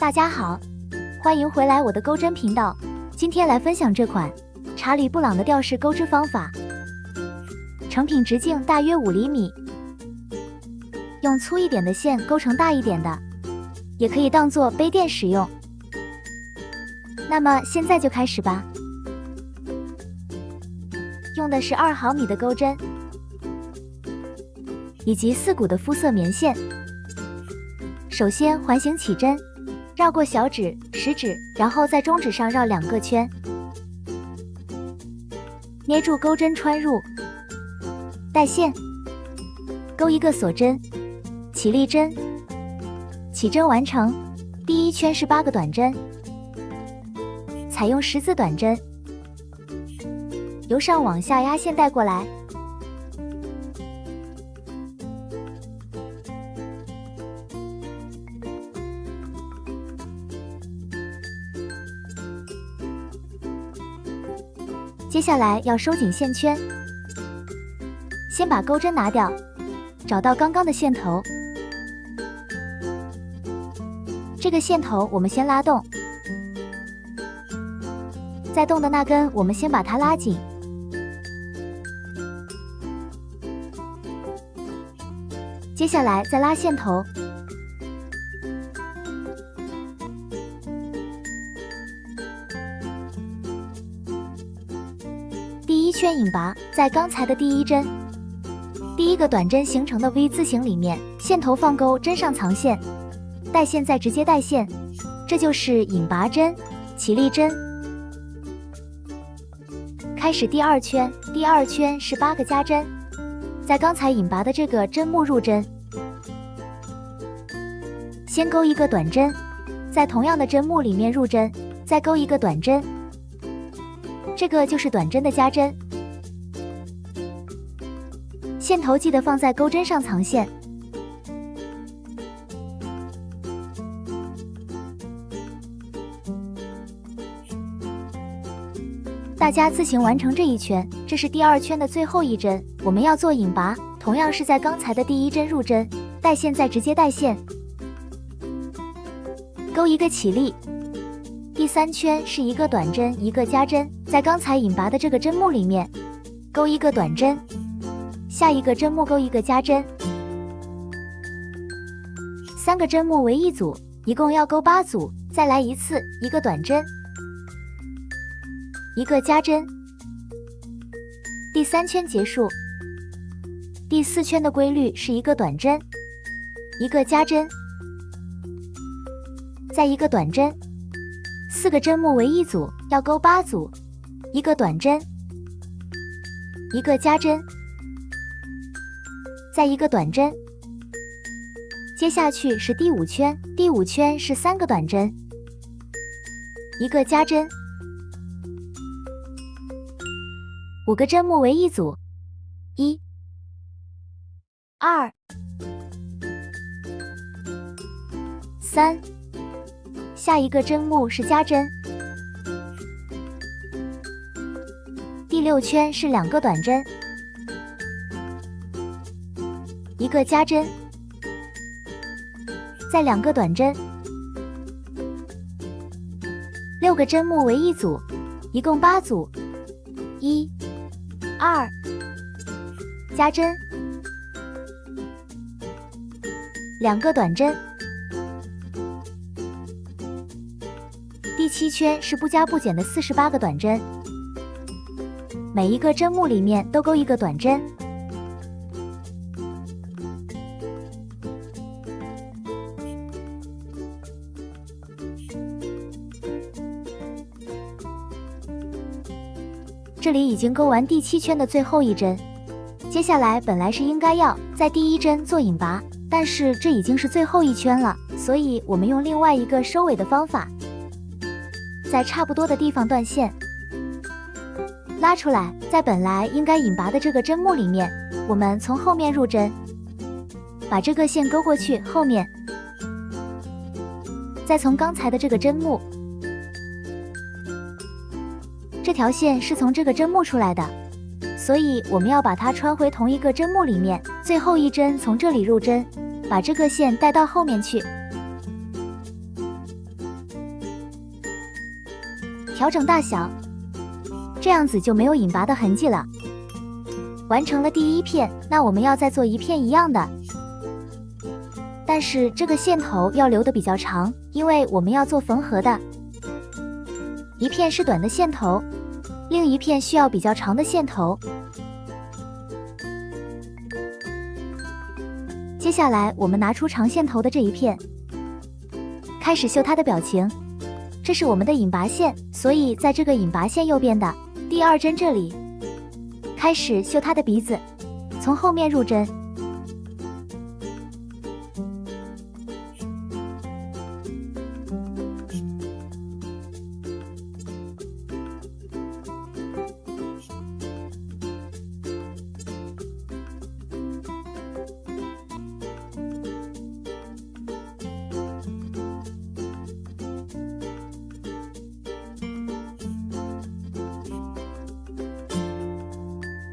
大家好，欢迎回来我的钩针频道。今天来分享这款查理布朗的吊饰钩织方法。成品直径大约5厘米，用粗一点的线钩成大一点的，也可以当做杯垫使用。那么现在就开始吧。用的是2毫米的钩针，以及4股的肤色棉线。首先环形起针，绕过小指、食指，然后在中指上绕2个圈，捏住钩针穿入，带线，钩一个锁针，起立针，起针完成。第1圈是8个短针，采用10字短针，由上往下压线带过来。接下来要收紧线圈，先把钩针拿掉，找到刚刚的线头。这个线头我们先拉动，在动的那根我们先把它拉紧。接下来再拉线头，第1圈引拔在刚才的第1针，第1个短针形成的 V 字形里面，线头放钩，针上藏线，带线再直接带线，这就是引拔针、起立针。开始第2圈，第2圈是8个加针，在刚才引拔的这个针目入针，先钩一个短针，在同样的针目里面入针，再钩一个短针，这个就是短针的加针。线头记得放在钩针上藏线。大家自行完成这1圈，这是第2圈的最后1针，我们要做引拔，同样是在刚才的第1针入针，带线再直接带线，钩一个起立。第3圈是1个短针1个加针，在刚才引拔的这个针目里面钩一个短针，下一个针目钩一个加针，3个针目为1组，一共要钩8组，再来一次1个短针1个加针。第3圈结束。第4圈的规律是1个短针1个加针，再1个短针，4个针目为1组，要钩8组，1个短针1个加针，再1个短针。接下去是第5圈，第5圈是3个短针1个加针，5个针目为1组，1、2、3，下一个针目是加针。第6圈是2个短针1个加针，再2个短针，6个针目为1组，一共8组，1、2，加针，2个短针。第7圈是不加不减的48个短针，每一个针目里面都钩一个短针。这里已经钩完第7圈的最后1针，接下来本来是应该要在第1针做引拔，但是这已经是最后1圈了，所以我们用另外一个收尾的方法，在差不多的地方断线，拉出来，在本来应该引拔的这个针目里面，我们从后面入针，把这个线勾过去后面，再从刚才的这个针目，这条线是从这个针目出来的，所以我们要把它穿回同一个针目里面，最后1针从这里入针，把这个线带到后面去。调整大小，这样子就没有引拔的痕迹了。完成了第一片，那我们要再做一片一样的，但是这个线头要留的比较长，因为我们要做缝合的。一片是短的线头，另一片需要比较长的线头。接下来我们拿出长线头的这一片，开始绣它的表情。这是我们的引拔线，所以在这个引拔线右边的第2针这里，开始绣它的鼻子，从后面入针。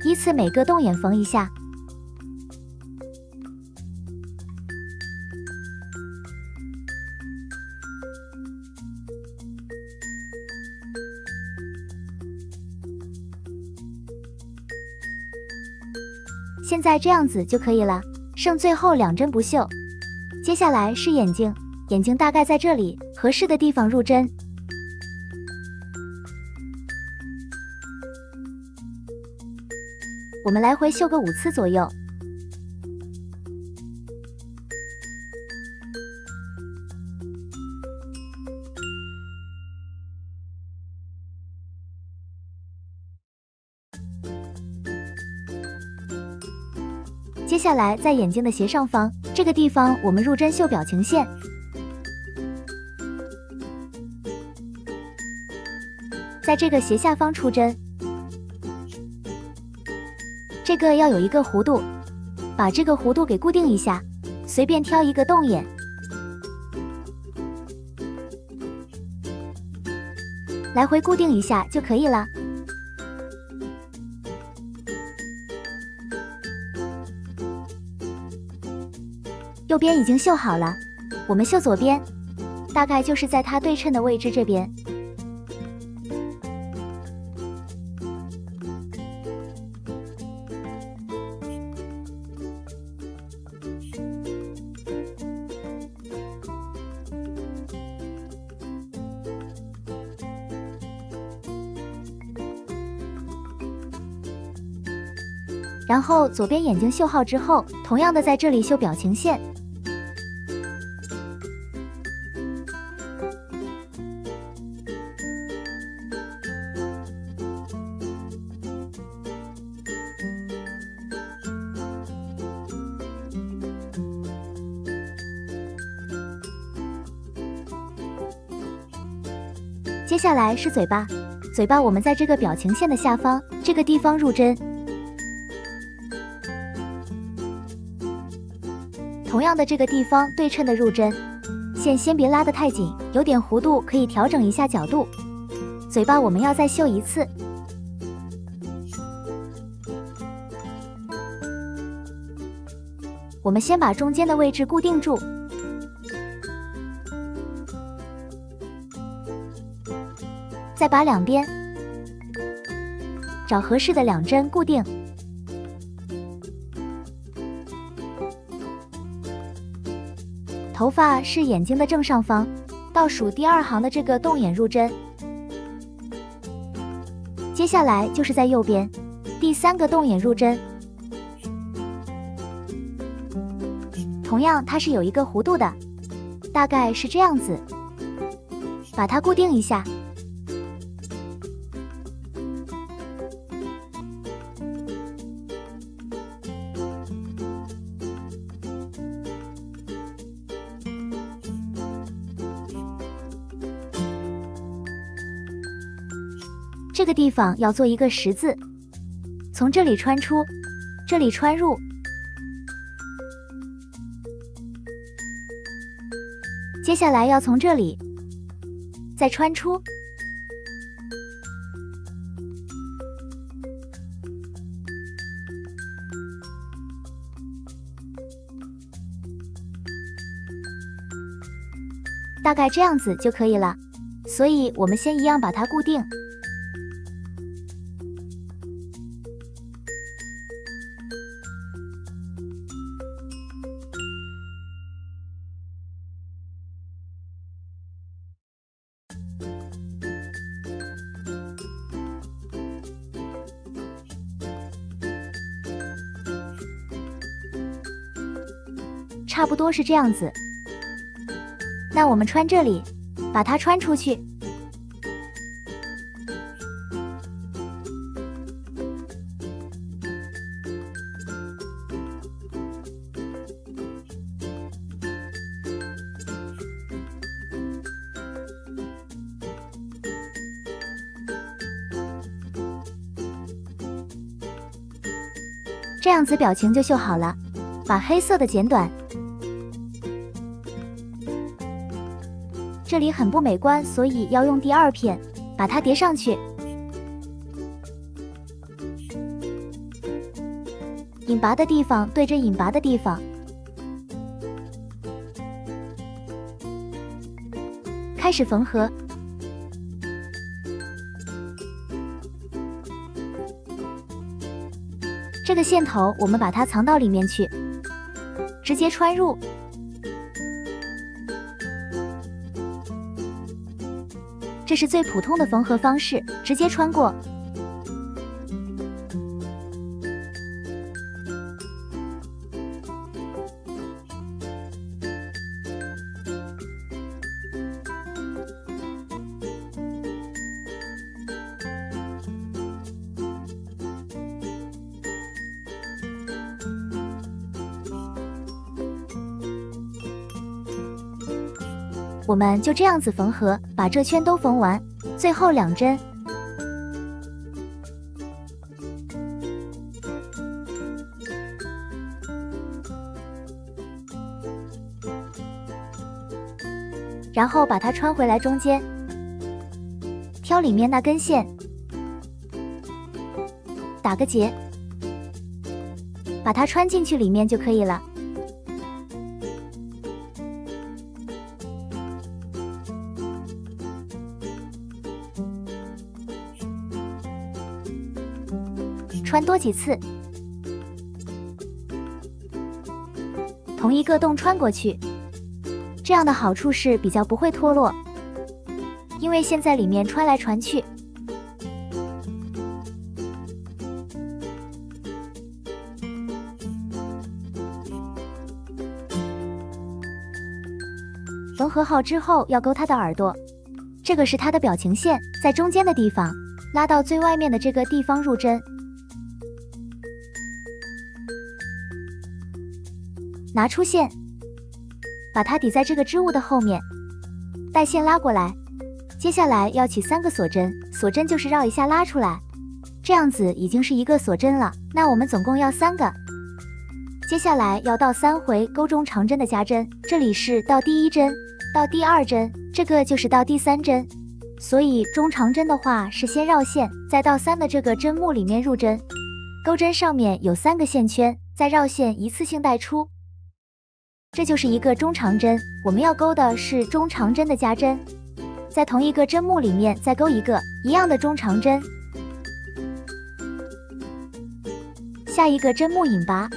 依次每个洞眼缝一下。现在这样子就可以了，剩最后2针不绣。接下来是眼睛，眼睛大概在这里，合适的地方入针。我们来回绣个5次左右。接下来在眼睛的斜上方这个地方，我们入针绣表情线。在这个斜下方出针。这个要有一个弧度，把这个弧度给固定一下，随便挑一个洞眼，来回固定一下就可以了。右边已经绣好了，我们绣左边，大概就是在它对称的位置这边。然后左边眼睛绣好之后，同样的在这里绣表情线。接下来是嘴巴，嘴巴我们在这个表情线的下方这个地方入针。同样的这个地方对称的入针，线先别拉得太紧，有点弧度可以调整一下角度。嘴巴我们要再绣1次。我们先把中间的位置固定住，再把两边找合适的2针固定。头发是眼睛的正上方，倒数第2行的这个洞眼入针。接下来就是在右边第3个洞眼入针，同样它是有一个弧度的，大概是这样子，把它固定一下。这个地方要做一个10字，从这里穿出，这里穿入，接下来要从这里再穿出，大概这样子就可以了。所以我们先一样把它固定。差不多是这样子。那我们穿这里，把它穿出去。这样子表情就绣好了。把黑色的剪短。这里很不美观，所以要用第二片，把它叠上去。引拔的地方对着引拔的地方。开始缝合。这个线头我们把它藏到里面去，直接穿入。这是最普通的缝合方式，直接穿过。我们就这样子缝合，把这圈都缝完，最后2针。然后把它穿回来中间，挑里面那根线，打个结，把它穿进去里面就可以了。穿多几次，同一个洞穿过去，这样的好处是比较不会脱落，因为线在里面穿来穿去。缝合好之后要勾它的耳朵，这个是它的表情线，在中间的地方拉到最外面的这个地方入针。拿出线，把它抵在这个织物的后面，带线拉过来。接下来要起3个锁针，锁针就是绕一下拉出来，这样子已经是1个锁针了。那我们总共要3个。接下来要倒3回钩中长针的加针，这里是到第1针，到第2针，这个就是到第3针。所以中长针的话是先绕线，再到3的这个针目里面入针，钩针上面有3个线圈，再绕线一次性带出。这就是一个中长针，我们要钩的是中长针的加针，在同一个针目里面再钩一个一样的中长针。下一个针目引拔，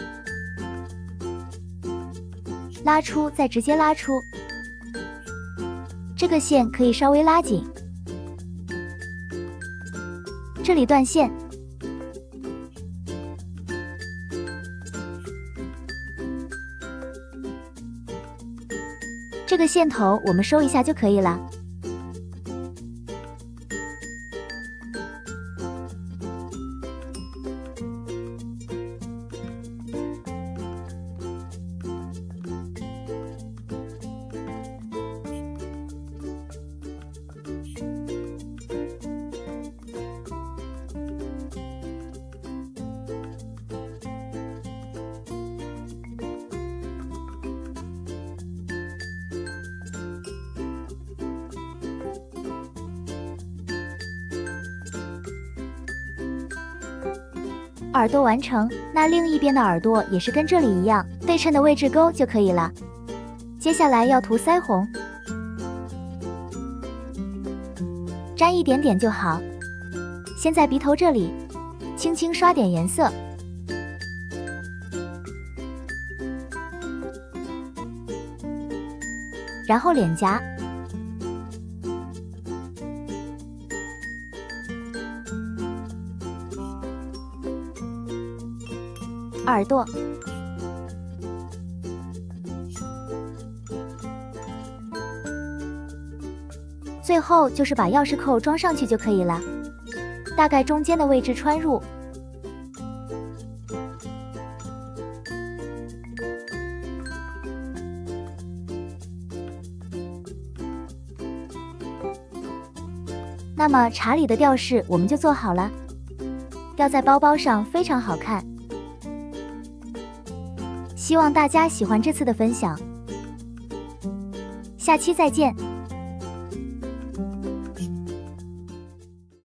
拉出，再直接拉出。这个线可以稍微拉紧，这里断线。这个线头我们收一下就可以了。耳朵完成，那另一边的耳朵也是跟这里一样，对称的位置钩就可以了。接下来要涂腮红，沾一点点就好。先在鼻头这里轻轻刷点颜色，然后脸颊、耳朵、最后就是把钥匙扣装上去就可以了，大概中间的位置穿入。那么查理的吊饰我们就做好了，吊在包包上非常好看。希望大家喜欢这次的分享，下期再见。